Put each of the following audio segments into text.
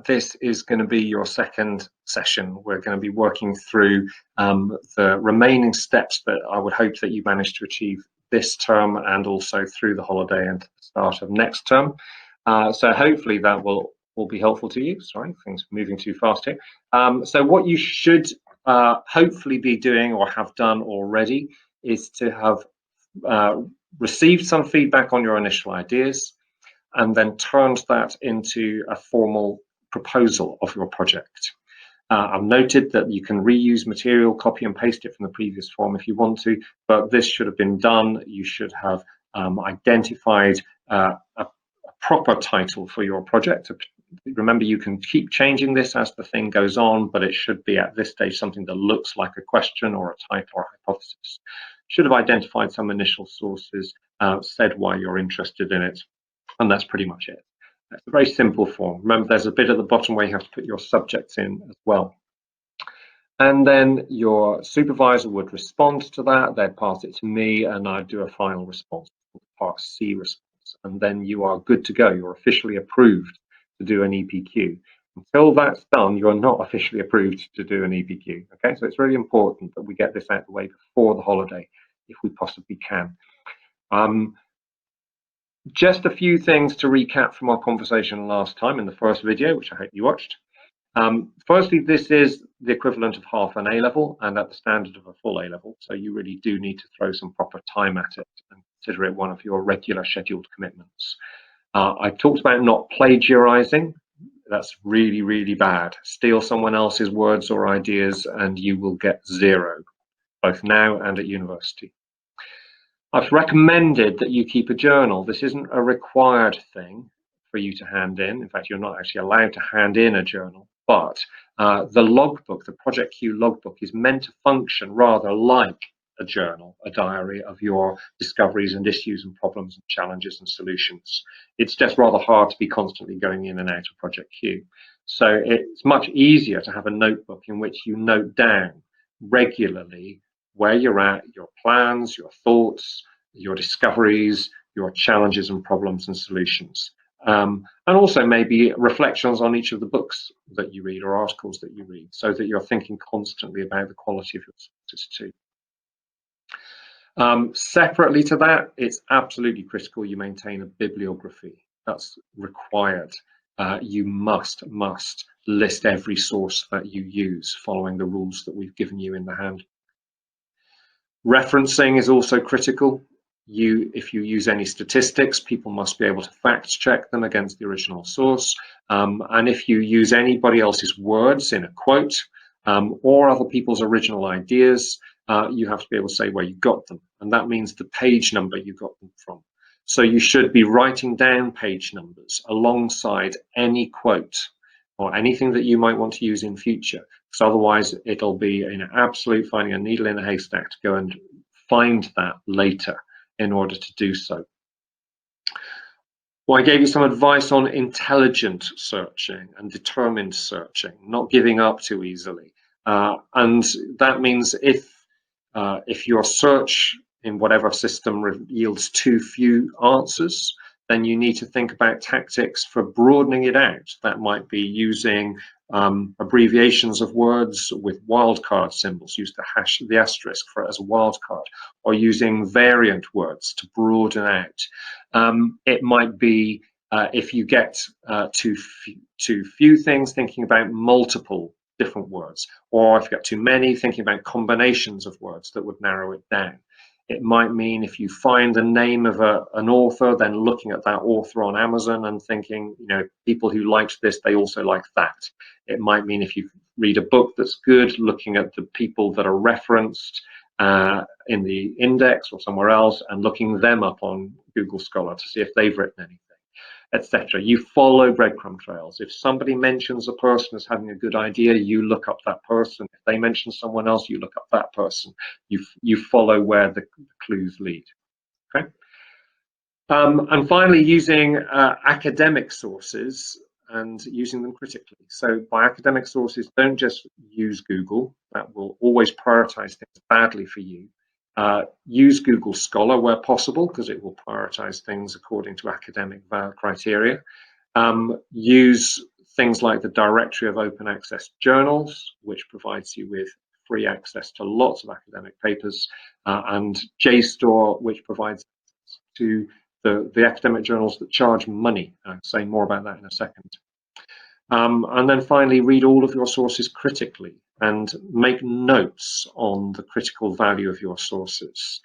This is going to be your second session. We're going to be working through the remaining steps that I would hope that you manage to achieve this term and also through the holiday and the start of next term. So hopefully that will be helpful to you. Sorry, things are moving too fast here. So what you should hopefully be doing or have done already is to have received some feedback on your initial ideas, and then turned that into a formal proposal of your project. I've noted that you can reuse material, copy and paste it from the previous form if you want to, but this should have been done. You should have identified a proper title for your project. Remember, you can keep changing this as the thing goes on, but it should be at this stage something that looks like a question or a title or a hypothesis. Should have identified some initial sources, said why you're interested in it, and that's pretty much it. It's a very simple form. Remember, there's a bit at the bottom where you have to put your subjects in as well. And then your supervisor would respond to that. They'd pass it to me, and I'd do a final response, part C response. And then you are good to go. You're officially approved to do an EPQ. Until that's done, you're not officially approved to do an EPQ. Okay, so it's really important that we get this out of the way before the holiday, if we possibly can. Just a few things to recap from our conversation last time in the first video, which I hope you watched. Firstly, this is the equivalent of half an A-level and at the standard of a full A-level, so you really do need to throw some proper time at it and consider it one of your regular scheduled commitments. I talked about not plagiarizing. That's really, really bad. Steal someone else's words or ideas and you will get 0, both now and at university. I've recommended that you keep a journal. This isn't a required thing for you to hand in. In fact, you're not actually allowed to hand in a journal, but the logbook, the Project Q logbook, is meant to function rather like a journal, a diary of your discoveries and issues and problems and challenges and solutions. It's just rather hard to be constantly going in and out of Project Q. So it's much easier to have a notebook in which you note down regularly where you're at, your plans, your thoughts, your discoveries, your challenges and problems and solutions. And also maybe reflections on each of the books that you read or articles that you read, so that you're thinking constantly about the quality of your sources too. Separately to that, it's absolutely critical you maintain a bibliography. That's required. You must list every source that you use following the rules that we've given you in the handbook. Referencing is also critical. If you use any statistics, people must be able to fact check them against the original source. And if you use anybody else's words in a quote or other people's original ideas, you have to be able to say where you got them. And that means the page number you got them from. So you should be writing down page numbers alongside any quote or anything that you might want to use in future, because otherwise it'll be an absolute finding a needle in a haystack to go and find that later in order to do so. Well, I gave you some advice on intelligent searching and determined searching, not giving up too easily. And that means if your search in whatever system yields too few answers, then you need to think about tactics for broadening it out. That might be using abbreviations of words with wildcard symbols, use the asterisk as a wildcard, or using variant words to broaden out. It might be if you get too few things, thinking about multiple different words, or if you get too many, thinking about combinations of words that would narrow it down. It might mean if you find the name of an author, then looking at that author on Amazon and thinking, people who liked this, they also like that. It might mean if you read a book that's good, looking at the people that are referenced in the index or somewhere else and looking them up on Google Scholar to see if they've written anything, etc. You follow breadcrumb trails. If somebody mentions a person as having a good idea, you look up that person. If they mention someone else, you look up that person. You follow where the clues lead. Okay. And finally, using academic sources and using them critically. So by academic sources, don't just use Google. That will always prioritize things badly for you. Use Google Scholar where possible, because it will prioritize things according to academic criteria. Use things like the Directory of Open Access Journals, which provides you with free access to lots of academic papers, and JSTOR, which provides to the academic journals that charge money. I'll say more about that in a second. And then finally, read all of your sources critically and make notes on the critical value of your sources.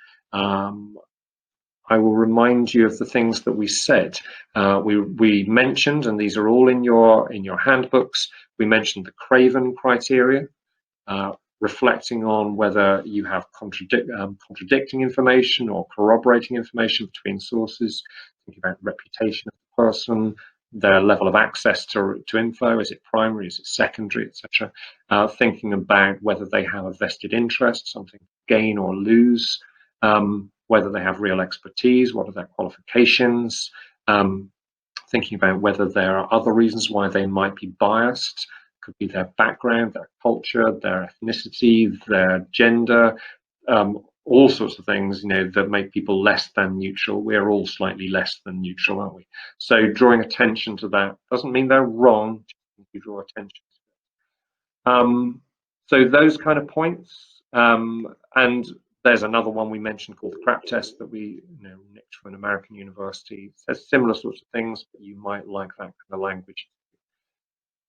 I will remind you of the things that we said. We mentioned, and these are all in your handbooks, we mentioned the Craven criteria, reflecting on whether you have contradicting information or corroborating information between sources, thinking about reputation of the person, their level of access to info, is it primary, is it secondary, etc. Thinking about whether they have a vested interest, something to gain or lose, whether they have real expertise, what are their qualifications, thinking about whether there are other reasons why they might be biased, could be their background, their culture, their ethnicity, their gender, all sorts of things, that make people less than neutral. We're all slightly less than neutral, aren't we? So drawing attention to that doesn't mean they're wrong, just you draw attention to it. So those kind of points, and there's another one we mentioned called the CRAP test that we nicked from an American university. It says similar sorts of things, but you might like that kind of language.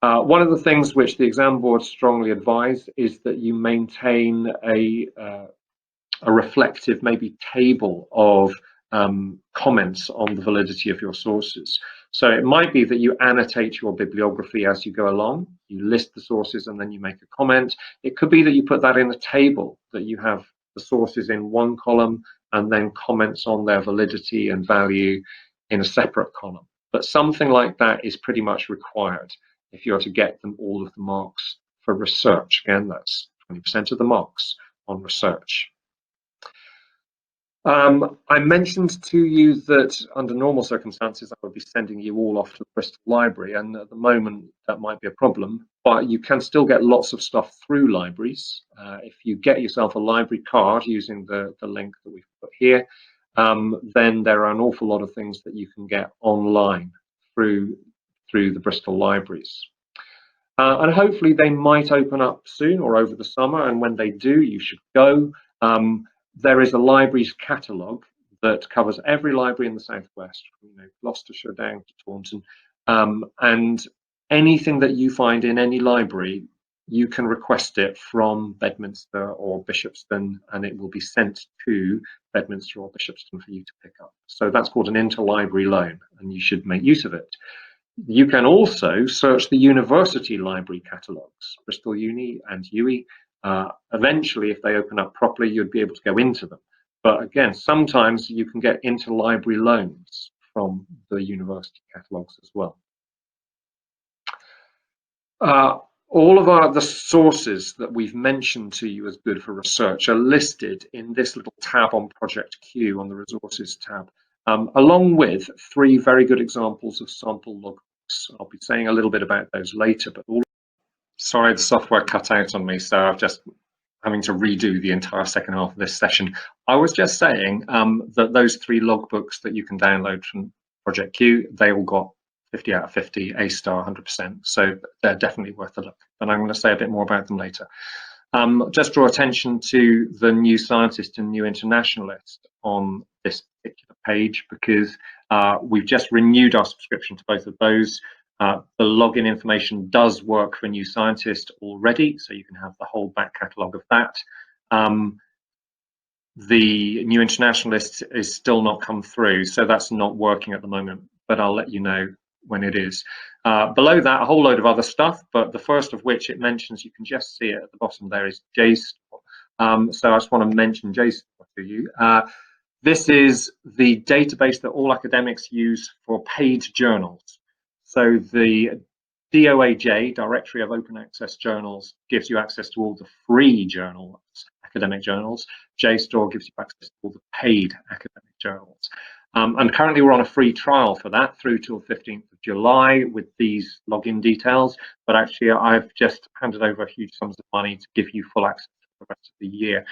One of the things which the exam board strongly advise is that you maintain a reflective, maybe table of comments on the validity of your sources. So it might be that you annotate your bibliography as you go along, you list the sources and then you make a comment. It could be that you put that in a table, that you have the sources in one column and then comments on their validity and value in a separate column. But something like that is pretty much required if you're to get them all of the marks for research. Again, that's 20% of the marks on research. I mentioned to you that under normal circumstances I would be sending you all off to the Bristol Library, and at the moment that might be a problem, but you can still get lots of stuff through libraries. If you get yourself a library card using the link that we've put here, then there are an awful lot of things that you can get online through the Bristol libraries. And hopefully they might open up soon or over the summer, and when they do, you should go. There is a libraries catalogue that covers every library in the southwest, from Gloucestershire down to Taunton, and anything that you find in any library, you can request it from Bedminster or Bishopston, and it will be sent to Bedminster or Bishopston for you to pick up. So that's called an interlibrary loan, and you should make use of it. You can also search the university library catalogues, Bristol Uni and UWE. Eventually, if they open up properly, you'd be able to go into them. But again, sometimes you can get interlibrary loans from the university catalogues as well. All of the sources that we've mentioned to you as good for research are listed in this little tab on Project Q on the resources tab, along with 3 very good examples of sample logbooks. I'll be saying a little bit about those later, but sorry, the software cut out on me, so I'm just having to redo the entire second half of this session. I was just saying that those 3 logbooks that you can download from Project Q, they all got 50 out of 50, A star, 100%. So they're definitely worth a look. And I'm going to say a bit more about them later. Just draw attention to the New Scientist and New Internationalist on this particular page, because we've just renewed our subscription to both of those. The login information does work for New Scientist already, so you can have the whole back catalogue of that. The New Internationalist is still not come through, so that's not working at the moment, but I'll let you know when it is. Below that, a whole load of other stuff, but the first of which it mentions, you can just see it at the bottom there, is JSTOR. So I just want to mention JSTOR to you. This is the database that all academics use for paid journals. So the DOAJ, Directory of Open Access Journals, gives you access to all the free journals, academic journals. JSTOR gives you access to all the paid academic journals. And currently we're on a free trial for that through till 15th of July with these login details. But actually I've just handed over huge sums of money to give you full access for the rest of the year.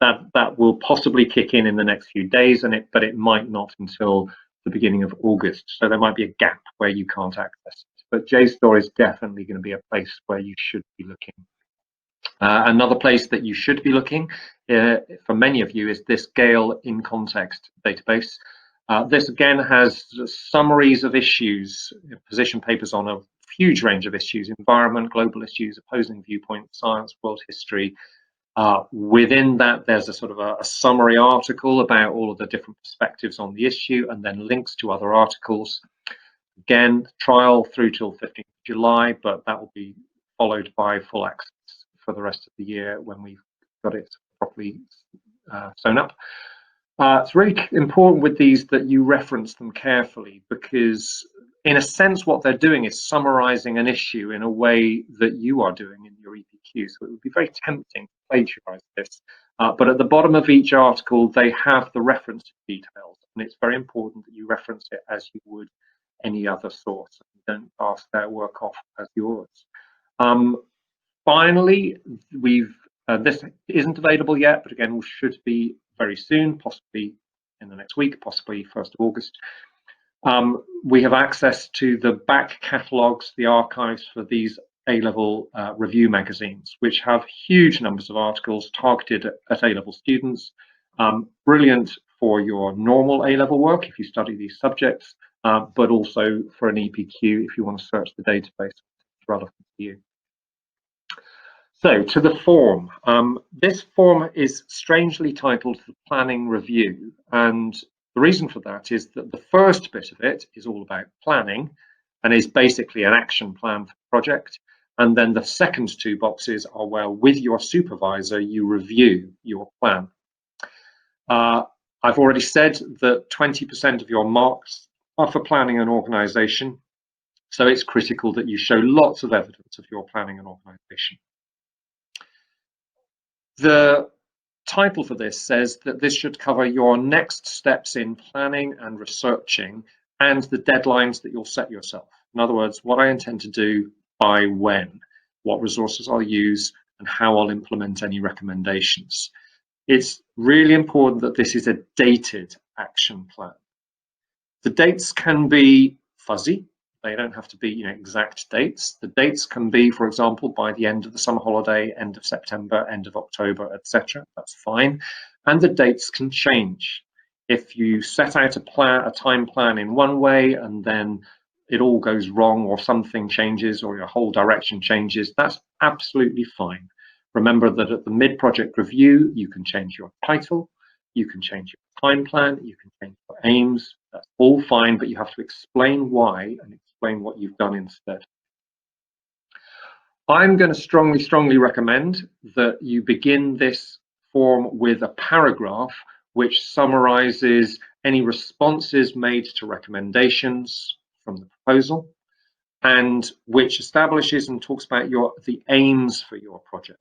That will possibly kick in the next few days, but it might not until the beginning of August. So there might be a gap where you can't access it. but JSTOR is definitely going to be a place where you should be looking. Another place that you should be looking for many of you is this Gale in Context database. This again has summaries of issues, position papers on a huge range of issues: environment, global issues, opposing viewpoints, science, world history. Within that, there's a sort of a summary article about all of the different perspectives on the issue, and then links to other articles. Again, trial through till 15th July, but that will be followed by full access for the rest of the year when we've got it properly sewn up. It's really important with these that you reference them carefully, because in a sense what they're doing is summarizing an issue in a way that you are doing in your EPQ. So it would be very tempting to plagiarize this, but at the bottom of each article they have the reference details, and it's very important that you reference it as you would any other source. Don't pass their work off as yours. Finally, this isn't available yet, but again, should be very soon, possibly in the next week, possibly 1st of August. We have access to the back catalogues, the archives for these A-level review magazines, which have huge numbers of articles targeted at A-level students. Brilliant for your normal A-level work if you study these subjects, but also for an EPQ if you want to search the database relevant to you. So to the form. This form is strangely titled the Planning Review, and the reason for that is that the first bit of it is all about planning and is basically an action plan for the project, and then the second two boxes are where with your supervisor you review your plan. I've already said that 20% of your marks are for planning and organisation, so it's critical that you show lots of evidence of your planning and organisation. The title for this says that this should cover your next steps in planning and researching and the deadlines that you'll set yourself. In other words, what I intend to do by when, what resources I'll use, and how I'll implement any recommendations. It's really important that this is a dated action plan. The dates can be fuzzy. They don't have to be exact dates. The dates can be, for example, by the end of the summer holiday, end of September, end of October, etc. That's fine. And the dates can change. If you set out a time plan in one way and then it all goes wrong or something changes or your whole direction changes, that's absolutely fine. Remember that at the mid-project review, you can change your title, you can change your time plan, you can change your aims. That's all fine, but you have to explain why and explain what you've done instead. I'm going to strongly recommend that you begin this form with a paragraph which summarizes any responses made to recommendations from the proposal and which establishes and talks about the aims for your project.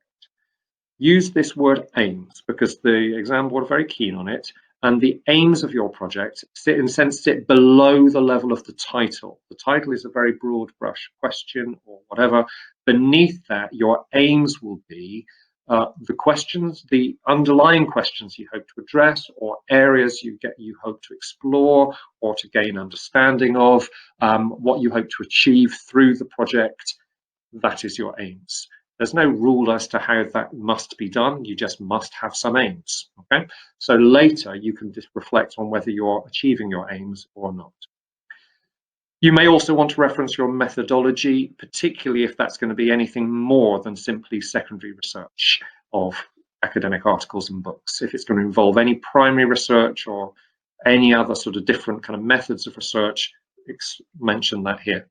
Use this word aims because the exam board are very keen on it, and the aims of your project sit below the level of the title. The title is a very broad brush question or whatever. Beneath that, your aims will be the questions, the underlying questions you hope to address, or areas you hope to explore or to gain understanding of, what you hope to achieve through the project. That is your aims. There's no rule as to how that must be done. You just must have some aims. Okay, so later you can just reflect on whether you're achieving your aims or not. You may also want to reference your methodology, particularly if that's going to be anything more than simply secondary research of academic articles and books. If it's going to involve any primary research or any other sort of different kind of methods of research, mention that here.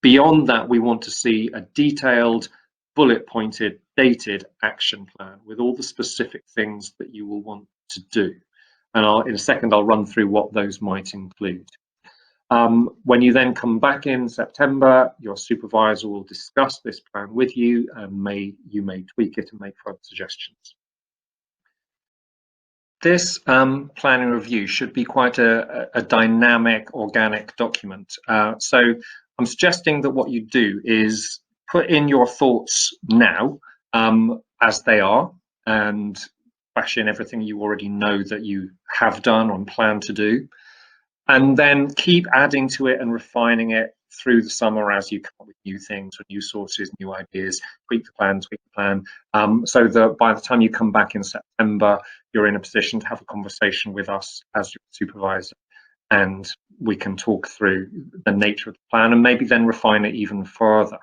Beyond that, we want to see a detailed, bullet-pointed, dated action plan with all the specific things that you will want to do. And in a second, I'll run through what those might include. When you then come back in September, your supervisor will discuss this plan with you, and you may tweak it and make further suggestions. This planning review should be quite a dynamic, organic document. So I'm suggesting that what you do is put in your thoughts now as they are, and bash in everything you already know that you have done or plan to do, and then keep adding to it and refining it through the summer as you come up with new things, or new sources, new ideas, tweak the plan, so that by the time you come back in September, you're in a position to have a conversation with us as your supervisor, and we can talk through the nature of the plan and maybe then refine it even further.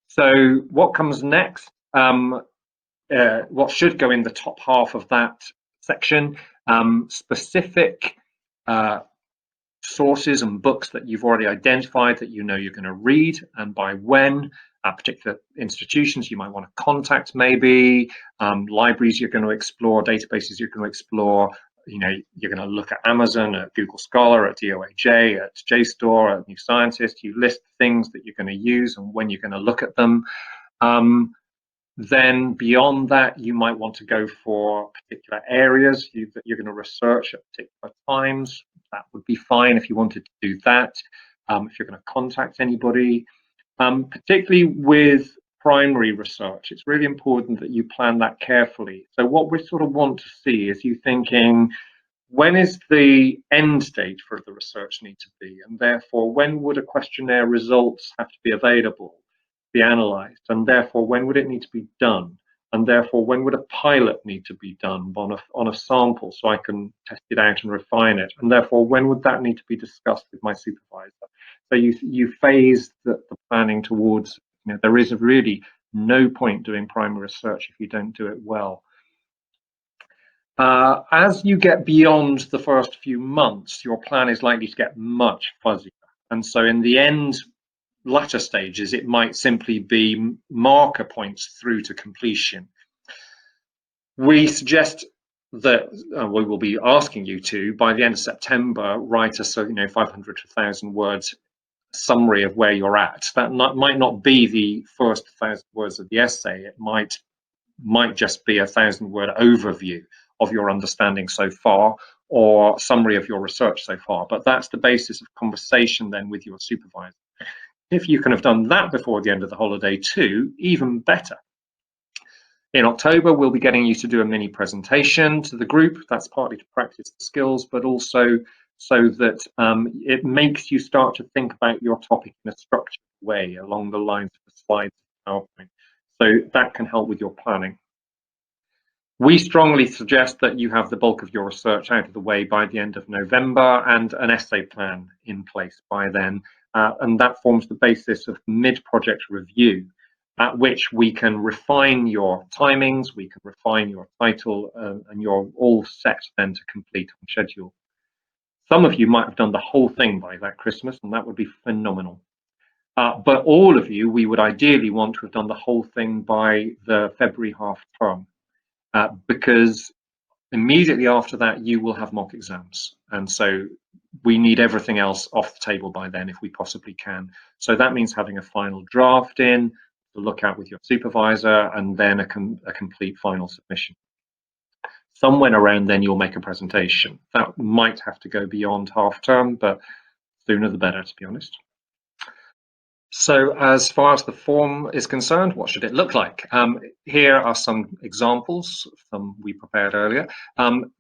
So what comes next? What should go in the top half of that section, specific sources and books that you've already identified that you know you're going to read, and by when, particular institutions you might want to contact, maybe libraries you're going to explore, databases you're going to explore. You know, you're going to look at Amazon, at Google Scholar, at DOAJ, at JSTOR, at New Scientist. You list things that you're going to use and when you're going to look at them. Then beyond that, you might want to go for particular areas that you're going to research at particular times. That would be fine if you wanted to do that. If you're going to contact anybody, particularly with primary research, it's really important that you plan that carefully. So what we sort of want to see is you thinking, when is the end date for the research need to be? And therefore, when would a questionnaire results have to be available, be analysed? And therefore, when would it need to be done? And therefore, when would a pilot need to be done on a sample so I can test it out and refine it? And therefore, when would that need to be discussed with my supervisor? So you phase the planning towards, you know, there is really no point doing primary research if you don't do it well. As you get beyond the first few months, your plan is likely to get much fuzzier. And so in the end, latter stages, it might simply be marker points through to completion. We suggest that we will be asking you to, by the end of September, write a 500 to 1,000 words summary of where you're at. That might not be the first 1,000 words of the essay. It might just be a 1,000-word overview of your understanding so far, or summary of your research so far. But that's the basis of conversation then with your supervisor. If you can have done that before the end of the holiday too, even better. In October, we'll be getting you to do a mini presentation to the group. That's partly to practice the skills, but also so that it makes you start to think about your topic in a structured way along the lines of the slides of PowerPoint. So that can help with your planning. We strongly suggest that you have the bulk of your research out of the way by the end of November and an essay plan in place by then. And that forms the basis of mid-project review, at which we can refine your timings, we can refine your title, and you're all set then to complete on schedule. Some of you might have done the whole thing by that Christmas, and that would be phenomenal. But all of you, we would ideally want to have done the whole thing by the February half term, because immediately after that, you will have mock exams. And so we need everything else off the table by then if we possibly can. So that means having a final draft in, to look at with your supervisor, and then a complete final submission. Somewhere around then you'll make a presentation. That might have to go beyond half term, but sooner the better, to be honest. So as far as the form is concerned, what should it look like? Here are some examples we prepared earlier.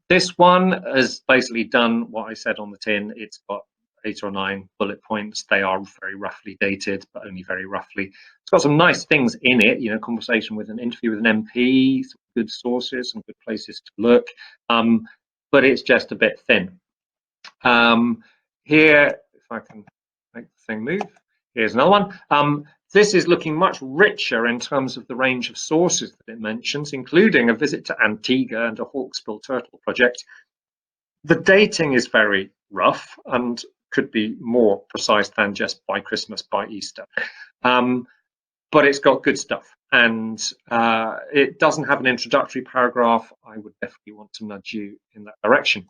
This one has basically done what I said on the tin. It's got 8 or 9 bullet points. They are very roughly dated, but only very roughly. It's got some nice things in it, you know, conversation with an interview with an MP, some good sources, some good places to look, but it's just a bit thin. Here, if I can make the thing move, here's another one. This is looking much richer in terms of the range of sources that it mentions, including a visit to Antigua and a hawksbill turtle project. The dating is very rough and could be more precise than just by Christmas, by Easter. But it's got good stuff, and it doesn't have an introductory paragraph. I would definitely want to nudge you in that direction.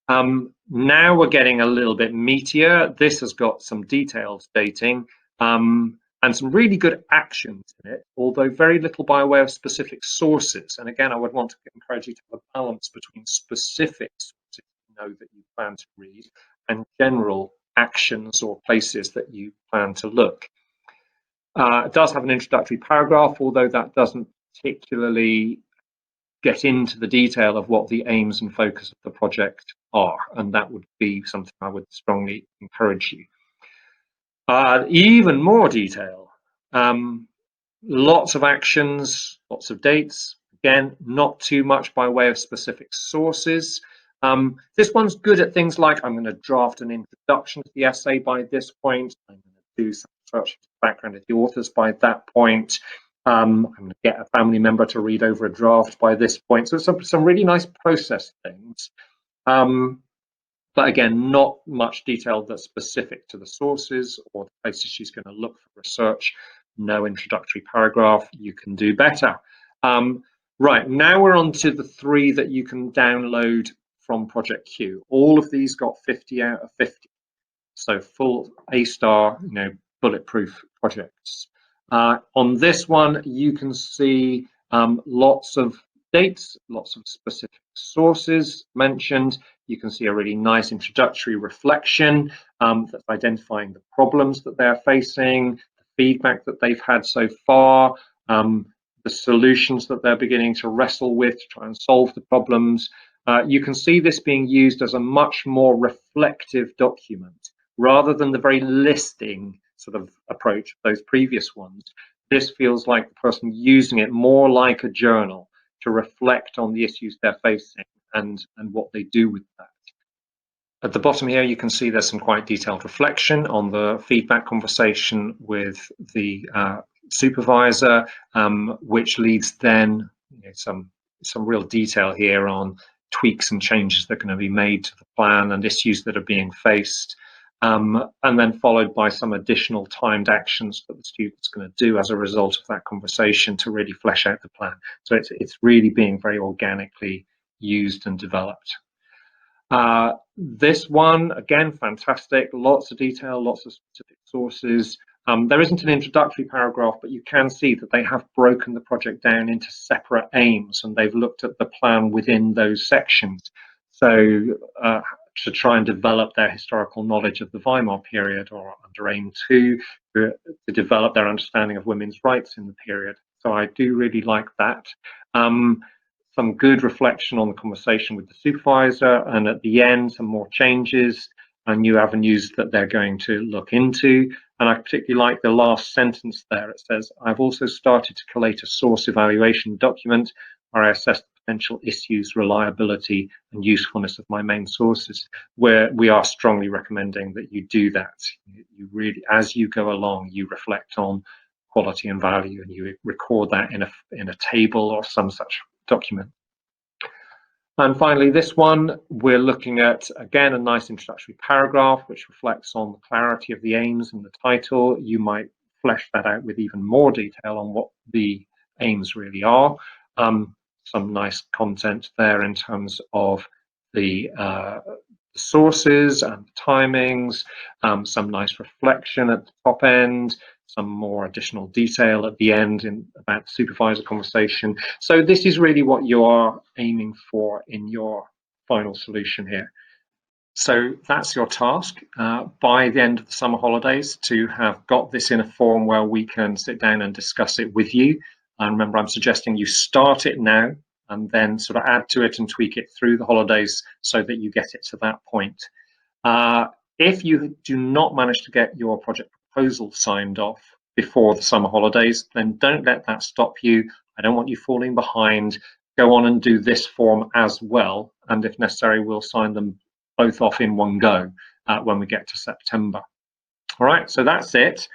Now we're getting a little bit meatier. This has got some detailed dating and some really good actions in it, although very little by way of specific sources. And again, I would want to encourage you to have a balance between specific sources you know that you plan to read and general actions or places that you plan to look. It does have an introductory paragraph, although that doesn't particularly get into the detail of what the aims and focus of the project are, and that would be something I would strongly encourage you. Even more detail. Lots of actions, lots of dates. Again, not too much by way of specific sources. This one's good at things like I'm going to draft an introduction to the essay by this point. I'm going to do some search background of the authors by that point. I'm going to get a family member to read over a draft by this point. So some really nice process things. But again, not much detail that's specific to the sources or the places she's going to look for research. No introductory paragraph. You can do better. Right, now we're on to the 3 that you can download from Project Q. All of these got 50 out of 50. So full A-star, bulletproof projects. On this one, you can see lots of dates, lots of specific sources mentioned. You can see a really nice introductory reflection that's identifying the problems that they're facing, the feedback that they've had so far, the solutions that they're beginning to wrestle with to try and solve the problems. You can see this being used as a much more reflective document rather than the very listing sort of approach of those previous ones. This feels like the person using it more like a journal to reflect on the issues they're facing and what they do with that. At the bottom here, you can see there's some quite detailed reflection on the feedback conversation with the supervisor, which leads then some real detail here on tweaks and changes that are going to be made to the plan and issues that are being faced. And then followed by some additional timed actions that the student's going to do as a result of that conversation to really flesh out the plan. So it's really being very organically used and developed. This one, again, fantastic, lots of detail, lots of specific sources. There isn't an introductory paragraph, but you can see that they have broken the project down into separate aims and they've looked at the plan within those sections. So to try and develop their historical knowledge of the Weimar period, or under aim 2, to develop their understanding of women's rights in the period. So I do really like that. Some good reflection on the conversation with the supervisor, and at the end, some more changes and new avenues that they're going to look into. And I particularly like the last sentence there. It says, I've also started to collate a source evaluation document where I assess the potential issues, reliability, and usefulness of my main sources, where we are strongly recommending that you do that. You really, as you go along, you reflect on quality and value, and you record that in a table or some such document. And finally, this one, we're looking at, again, a nice introductory paragraph which reflects on the clarity of the aims and the title. You might flesh that out with even more detail on what the aims really are. Some nice content there in terms of the sources and the timings, some nice reflection at the top end, some more additional detail at the end about the supervisor conversation. So this is really what you are aiming for in your final solution here. So that's your task by the end of the summer holidays, to have got this in a form where we can sit down and discuss it with you. And remember, I'm suggesting you start it now and then sort of add to it and tweak it through the holidays so that you get it to that point. If you do not manage to get your project proposal signed off before the summer holidays, then don't let that stop you. I don't want you falling behind. Go on and do this form as well. And if necessary, we'll sign them both off in one go when we get to September. All right, so that's it.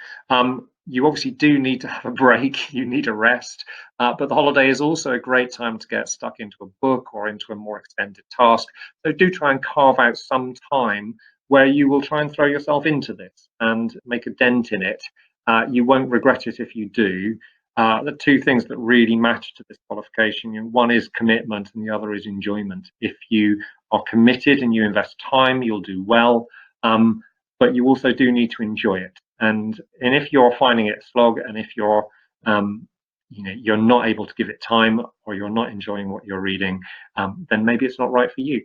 You obviously do need to have a break, you need a rest, but the holiday is also a great time to get stuck into a book or into a more extended task. So do try and carve out some time where you will try and throw yourself into this and make a dent in it. You won't regret it if you do. The 2 things that really matter to this qualification, one is commitment and the other is enjoyment. If you are committed and you invest time, you'll do well. But you also do need to enjoy it. And if you're finding it a slog, and if you're you're not able to give it time, or you're not enjoying what you're reading, then maybe it's not right for you.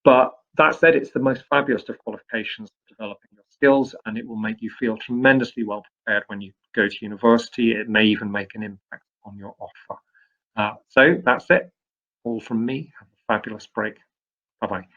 But that said, it's the most fabulous of qualifications for developing your skills, and it will make you feel tremendously well prepared when you go to university. It may even make an impact on your offer. So that's it, all from me. Have a fabulous break. Bye-bye.